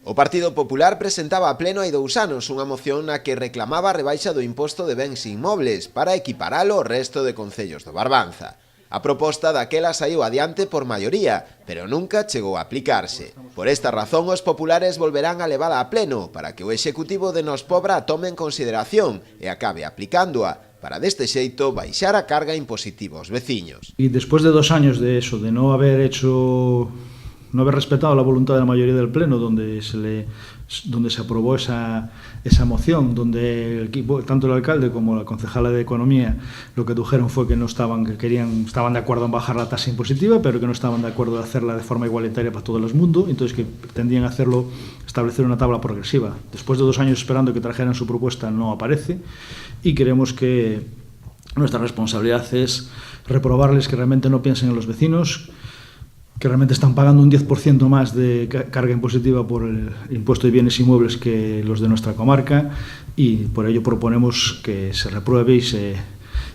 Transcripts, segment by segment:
O Partido Popular presentaba a pleno hai 2 anos unha moción na que reclamaba a rebaixa do imposto de bens inmobles para equiparalo ao resto de concellos do Barbanza. A proposta daquela saiu adiante por maioría, pero nunca chegou a aplicarse. Por esta razón, os populares volverán a levala a pleno para que o Executivo de Nos Pobra a tome en consideración e acabe aplicándoa, para deste xeito baixar a carga impositiva aos veciños. Y después de 2 años de eso, de no haber respetado la voluntad de la mayoría del Pleno, donde se aprobó esa moción, donde el equipo, tanto el alcalde como la concejala de Economía, lo que dijeron fue que estaban de acuerdo en bajar la tasa impositiva, pero que no estaban de acuerdo en hacerla de forma igualitaria para todo el mundo, entonces que pretendían establecer una tabla progresiva. Después de 2 años esperando que trajeran su propuesta, no aparece, y creemos que nuestra responsabilidad es reprobarles que realmente no piensen en los vecinos, que realmente están pagando un 10% más de carga impositiva por el impuesto de bienes inmuebles que los de nuestra comarca, y por ello proponemos que se repruebe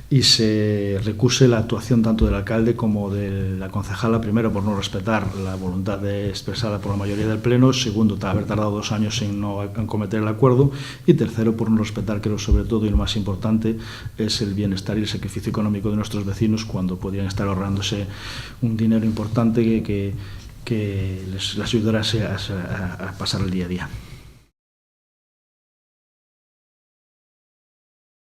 y se recuse la actuación tanto del alcalde como de la concejala, primero por no respetar la voluntad expresada por la mayoría del Pleno, segundo, haber tardado 2 años en cometer el acuerdo, y tercero, por no respetar, que sobre todo y lo más importante es el bienestar y el sacrificio económico de nuestros vecinos, cuando podrían estar ahorrándose un dinero importante que les ayudará a pasar el día a día.